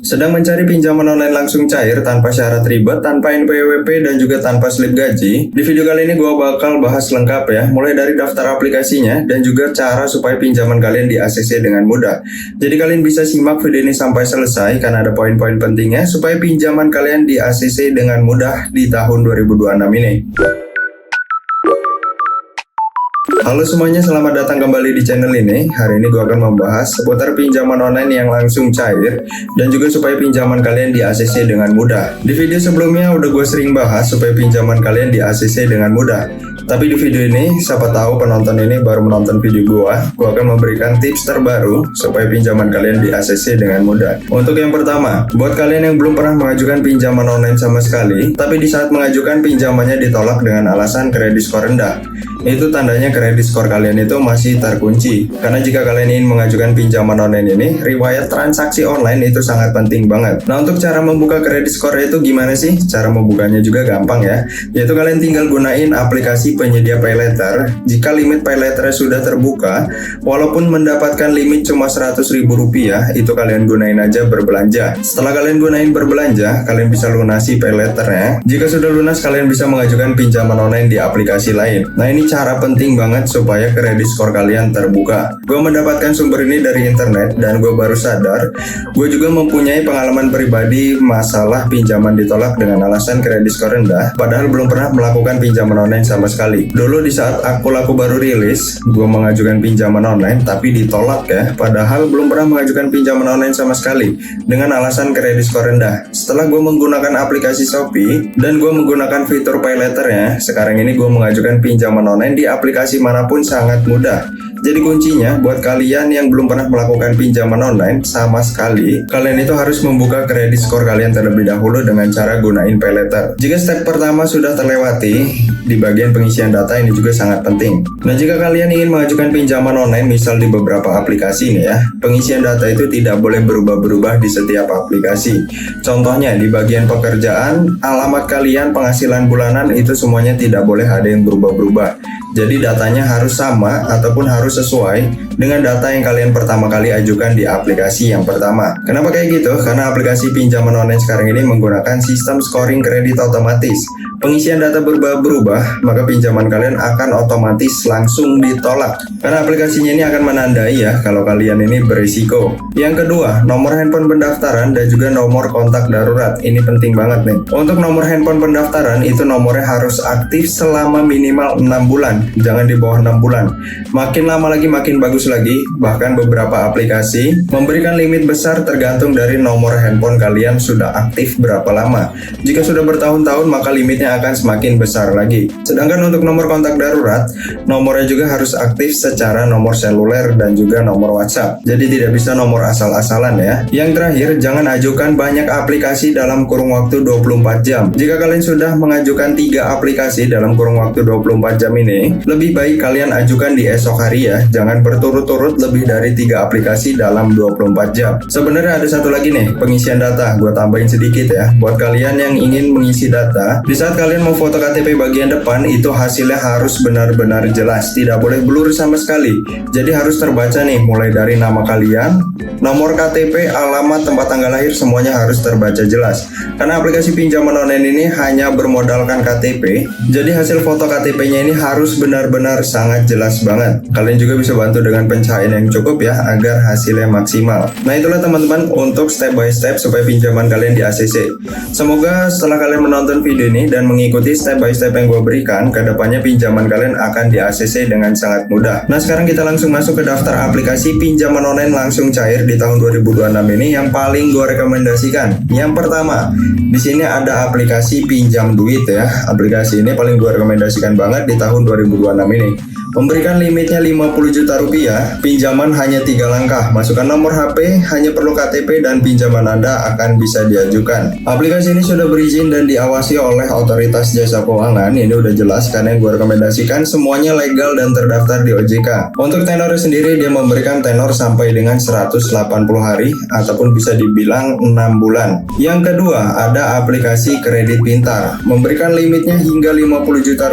Sedang mencari pinjaman online langsung cair tanpa syarat ribet, tanpa NPWP, dan juga tanpa slip gaji? Di video kali ini gue bakal bahas lengkap ya, mulai dari daftar aplikasinya dan juga cara supaya pinjaman kalian di ACC dengan mudah. Jadi kalian bisa simak video ini sampai selesai karena ada poin-poin pentingnya supaya pinjaman kalian di ACC dengan mudah di tahun 2026 ini. Halo semuanya, selamat datang kembali di channel ini. Hari ini gue akan membahas seputar pinjaman online yang langsung cair dan juga supaya pinjaman kalian di ACC dengan mudah. Di video sebelumnya udah gue sering bahas supaya pinjaman kalian di ACC dengan mudah. Tapi di video ini, siapa tahu penonton ini baru menonton video gue akan memberikan tips terbaru supaya pinjaman kalian di ACC dengan mudah. Untuk yang pertama, buat kalian yang belum pernah mengajukan pinjaman online sama sekali, tapi di saat mengajukan pinjamannya ditolak dengan alasan kredit skor rendah, itu tandanya kredit skor kalian itu masih terkunci. Karena jika kalian ingin mengajukan pinjaman online ini, riwayat transaksi online itu sangat penting banget. Nah, untuk cara membuka kredit skor itu gimana sih? Cara membukanya juga gampang ya, yaitu kalian tinggal gunain aplikasi penyedia paylater. Jika limit paylaternya sudah terbuka, walaupun mendapatkan limit cuma Rp100.000, itu kalian gunain aja berbelanja. Setelah kalian gunain berbelanja, kalian bisa lunasi paylaternya. Jika sudah lunas, kalian bisa mengajukan pinjaman online di aplikasi lain. Nah, ini cara penting banget supaya kredit skor kalian terbuka. Gue mendapatkan sumber ini dari internet dan gue baru sadar, gue juga mempunyai pengalaman pribadi masalah pinjaman ditolak dengan alasan kredit skor rendah, padahal belum pernah melakukan pinjaman online sama sekali. Dulu di saat aku baru rilis, gue mengajukan pinjaman online tapi ditolak ya, padahal belum pernah mengajukan pinjaman online sama sekali dengan alasan kredit skor rendah. Setelah gue menggunakan aplikasi Shopee dan gue menggunakan fitur paylaternya, sekarang ini gue mengajukan pinjaman online di aplikasi manapun sangat mudah. Jadi kuncinya buat kalian yang belum pernah melakukan pinjaman online sama sekali, kalian itu harus membuka kredit skor kalian terlebih dahulu dengan cara gunain paylater. Jika step pertama sudah terlewati, di bagian pengisian data ini juga sangat penting. Nah, jika kalian ingin mengajukan pinjaman online misal di beberapa aplikasi nih ya, pengisian data itu tidak boleh berubah-berubah di setiap aplikasi. Contohnya di bagian pekerjaan, alamat kalian, penghasilan bulanan itu semuanya tidak boleh ada yang berubah-berubah. Jadi datanya harus sama ataupun harus sesuai dengan data yang kalian pertama kali ajukan di aplikasi yang pertama. Kenapa kayak gitu? Karena aplikasi pinjaman online sekarang ini menggunakan sistem scoring kredit otomatis. Pengisian data berubah-berubah, maka pinjaman kalian akan otomatis langsung ditolak. Karena aplikasinya ini akan menandai ya kalau kalian ini berisiko. Yang kedua, nomor handphone pendaftaran dan juga nomor kontak darurat. Ini penting banget nih. Untuk nomor handphone pendaftaran itu nomornya harus aktif selama minimal 6 bulan. Jangan di bawah 6 bulan. Makin lama lagi makin bagus lagi. Bahkan beberapa aplikasi memberikan limit besar tergantung dari nomor handphone kalian sudah aktif berapa lama. Jika sudah bertahun-tahun maka limitnya akan semakin besar lagi. Sedangkan untuk nomor kontak darurat, nomornya juga harus aktif secara nomor seluler dan juga nomor WhatsApp. Jadi tidak bisa nomor asal-asalan ya. Yang terakhir, jangan ajukan banyak aplikasi dalam kurun waktu 24 jam. Jika kalian sudah mengajukan 3 aplikasi dalam kurun waktu 24 jam ini, lebih baik kalian ajukan di esok hari ya. Jangan berturut-turut lebih dari 3 aplikasi dalam 24 jam. Sebenarnya ada satu lagi nih, pengisian data. Gue tambahin sedikit ya. Buat kalian yang ingin mengisi data, di saat kalian mau foto KTP bagian depan, itu hasilnya harus benar-benar jelas. Tidak boleh blur sama sekali. Jadi harus terbaca nih, mulai dari nama kalian, nomor KTP, alamat, tempat tanggal lahir, semuanya harus terbaca jelas. Karena aplikasi pinjaman online ini hanya bermodalkan KTP, jadi hasil foto KTP-nya ini harus benar-benar sangat jelas banget. Kalian juga bisa bantu dengan pencahayaan yang cukup ya, agar hasilnya maksimal. Nah, itulah teman-teman untuk step by step supaya pinjaman kalian di ACC. Semoga setelah kalian menonton video ini dan mengikuti step by step yang gue berikan, kedepannya pinjaman kalian akan di ACC dengan sangat mudah. Nah, sekarang kita langsung masuk ke daftar aplikasi pinjaman online langsung cair di tahun 2026 ini yang paling gue rekomendasikan. Yang pertama, di sini ada aplikasi pinjam duit ya. Aplikasi ini paling gue rekomendasikan banget di tahun 2026 ini. Memberikan limitnya Rp50 juta, pinjaman hanya 3 langkah, masukkan nomor HP, hanya perlu KTP dan pinjaman Anda akan bisa diajukan. Aplikasi ini sudah berizin dan diawasi oleh otoritas jasa keuangan. Ini udah jelas karena yang gue rekomendasikan semuanya legal dan terdaftar di OJK. Untuk tenornya sendiri dia memberikan tenor sampai dengan 180 hari ataupun bisa dibilang 6 bulan. Yang kedua ada aplikasi kredit pintar, memberikan limitnya hingga Rp50 juta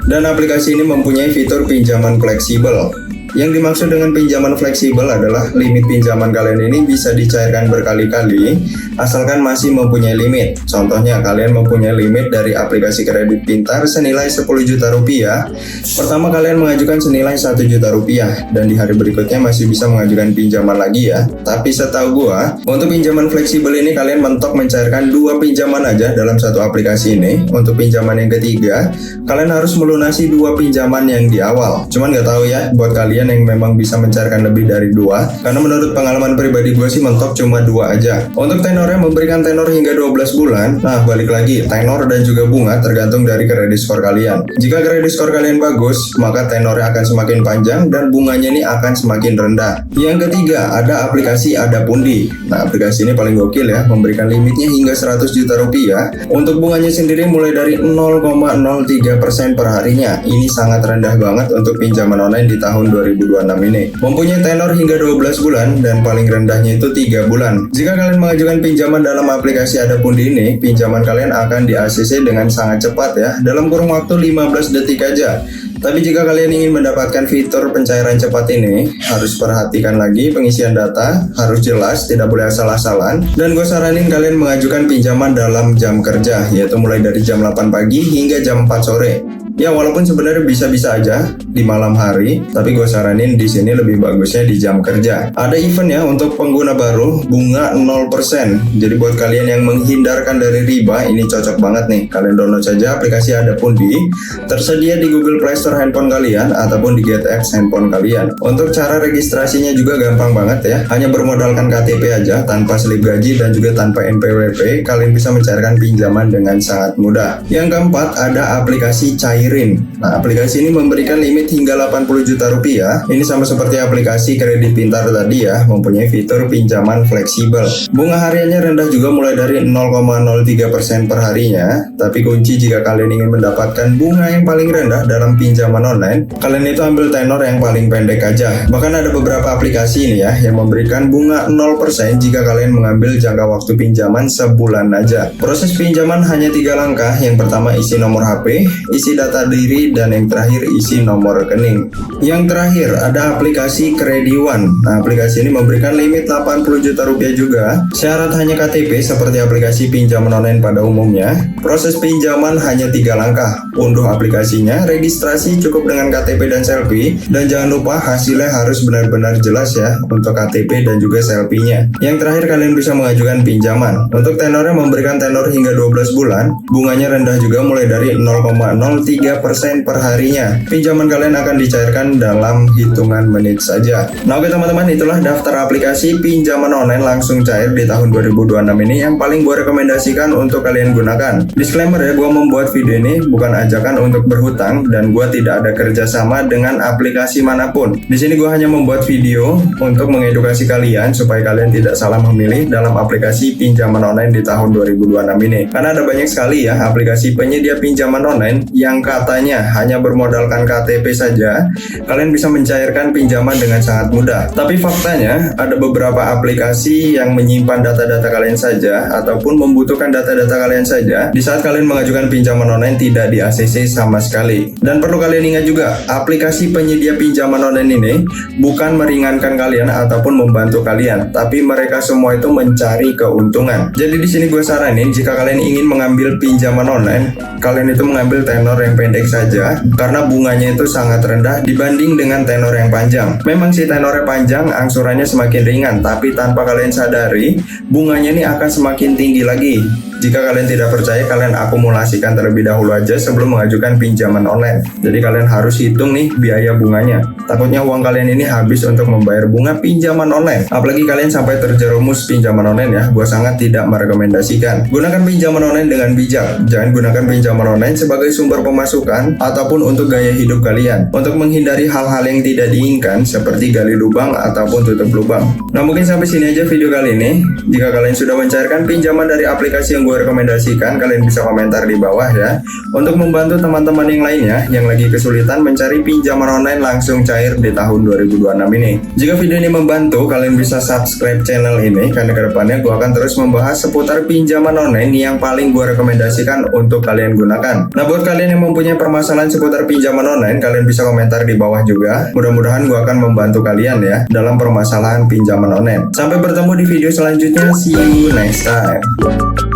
dan aplikasi ini mempunyai fitur pinjaman fleksibel. Yang dimaksud dengan pinjaman fleksibel adalah limit pinjaman kalian ini bisa dicairkan berkali-kali asalkan masih mempunyai limit. Contohnya, kalian mempunyai limit dari aplikasi kredit pintar senilai 10 juta rupiah. Pertama kalian mengajukan senilai 1 juta rupiah dan di hari berikutnya masih bisa mengajukan pinjaman lagi ya. Tapi setahu gua, untuk pinjaman fleksibel ini kalian mentok mencairkan 2 pinjaman aja dalam satu aplikasi ini. Untuk pinjaman yang ketiga, kalian harus melunasi 2 pinjaman yang di awal. Cuman nggak tahu ya buat kalian yang memang bisa mencairkan lebih dari 2, karena menurut pengalaman pribadi gue sih mentok cuma 2 aja. Untuk tenornya memberikan tenor hingga 12 bulan. Nah, balik lagi, tenor dan juga bunga tergantung dari kredit skor kalian. Jika kredit skor kalian bagus, maka tenornya akan semakin panjang dan bunganya ini akan semakin rendah. Yang ketiga, ada aplikasi Adapundi. Nah, aplikasi ini paling gokil ya, memberikan limitnya hingga 100 juta rupiah. Untuk bunganya sendiri mulai dari 0,03% per harinya. Ini sangat rendah banget untuk pinjaman online di tahun 2026 ini. Mempunyai tenor hingga 12 bulan dan paling rendahnya itu 3 bulan. Jika kalian mengajukan pinjaman dalam aplikasi Adapundi ini, pinjaman kalian akan di ACC dengan sangat cepat ya, dalam kurun waktu 15 detik aja. Tapi jika kalian ingin mendapatkan fitur pencairan cepat ini, harus perhatikan lagi pengisian data, harus jelas, tidak boleh asal-asalan. Dan gue saranin kalian mengajukan pinjaman dalam jam kerja, yaitu mulai dari jam 8 pagi hingga jam 4 sore. Ya, walaupun sebenarnya bisa-bisa aja di malam hari, tapi gue saranin di sini lebih bagusnya di jam kerja. Ada event ya untuk pengguna baru, bunga 0%. Jadi buat kalian yang menghindarkan dari riba, ini cocok banget nih. Kalian download saja aplikasi Adapundi, tersedia di Google Play Store handphone kalian ataupun di GetX handphone kalian. Untuk cara registrasinya juga gampang banget ya. Hanya bermodalkan KTP aja, tanpa slip gaji dan juga tanpa NPWP, kalian bisa mencairkan pinjaman dengan sangat mudah. Yang keempat, ada aplikasi Cair. Nah, aplikasi ini memberikan limit hingga 80 juta rupiah. Ini sama seperti aplikasi kredit pintar tadi ya, mempunyai fitur pinjaman fleksibel. Bunga hariannya rendah juga mulai dari 0,03% per harinya. Tapi kunci jika kalian ingin mendapatkan bunga yang paling rendah dalam pinjaman online, kalian itu ambil tenor yang paling pendek aja. Bahkan ada beberapa aplikasi ini ya yang memberikan bunga 0% jika kalian mengambil jangka waktu pinjaman sebulan aja. Proses pinjaman hanya 3 langkah. Yang pertama isi nomor HP, isi data diri, dan yang terakhir isi nomor rekening. Yang terakhir ada aplikasi Krediwan. Nah, aplikasi ini memberikan limit 80 juta rupiah juga. Syarat hanya KTP seperti aplikasi pinjaman online pada umumnya. Proses pinjaman hanya 3 langkah. Unduh aplikasinya, registrasi cukup dengan KTP dan selfie, dan jangan lupa hasilnya harus benar-benar jelas ya untuk KTP dan juga selfie-nya. Yang terakhir kalian bisa mengajukan pinjaman. Untuk tenornya memberikan tenor hingga 12 bulan. Bunganya rendah juga mulai dari 0,03% per harinya. Pinjaman kalian akan dicairkan dalam hitungan menit saja. Nah, oke teman-teman, itulah daftar aplikasi pinjaman online langsung cair di tahun 2026 ini yang paling gue rekomendasikan untuk kalian gunakan. Disclaimer ya, gue membuat video ini bukan ajakan untuk berhutang dan gue tidak ada kerjasama dengan aplikasi manapun. Di sini gue hanya membuat video untuk mengedukasi kalian supaya kalian tidak salah memilih dalam aplikasi pinjaman online di tahun 2026 ini. Karena ada banyak sekali ya aplikasi penyedia pinjaman online yang katanya hanya bermodalkan KTP saja, kalian bisa mencairkan pinjaman dengan sangat mudah. Tapi faktanya, ada beberapa aplikasi yang menyimpan data-data kalian saja, ataupun membutuhkan data-data kalian saja, di saat kalian mengajukan pinjaman online tidak di ACC sama sekali. Dan perlu kalian ingat juga, aplikasi penyedia pinjaman online ini bukan meringankan kalian ataupun membantu kalian, tapi mereka semua itu mencari keuntungan. Jadi di sini gue saranin, jika kalian ingin mengambil pinjaman online, kalian itu mengambil tenor yang pendek saja, karena bunganya itu sangat rendah dibanding dengan tenor yang panjang. Memang sih tenornya panjang, angsurannya semakin ringan, tapi tanpa kalian sadari, bunganya ini akan semakin tinggi lagi. Jika kalian tidak percaya, kalian akumulasikan terlebih dahulu aja sebelum mengajukan pinjaman online. Jadi kalian harus hitung nih biaya bunganya. Takutnya uang kalian ini habis untuk membayar bunga pinjaman online. Apalagi kalian sampai terjerumus pinjaman online ya, gue sangat tidak merekomendasikan. Gunakan pinjaman online dengan bijak. Jangan gunakan pinjaman online sebagai sumber pemasukan ataupun untuk gaya hidup kalian. Untuk menghindari hal-hal yang tidak diinginkan seperti gali lubang ataupun tutup lubang. Nah, mungkin sampai sini aja video kali ini. Jika kalian sudah mencairkan pinjaman dari aplikasi yang gue rekomendasikan, kalian bisa komentar di bawah ya, untuk membantu teman-teman yang lainnya yang lagi kesulitan mencari pinjaman online langsung cair di tahun 2026 ini. Jika video ini membantu, kalian bisa subscribe channel ini, karena kedepannya gue akan terus membahas seputar pinjaman online yang paling gue rekomendasikan untuk kalian gunakan. Nah, buat kalian yang mempunyai permasalahan seputar pinjaman online, kalian bisa komentar di bawah juga. Mudah-mudahan gue akan membantu kalian ya dalam permasalahan pinjaman online. Sampai bertemu di video selanjutnya. See you next time.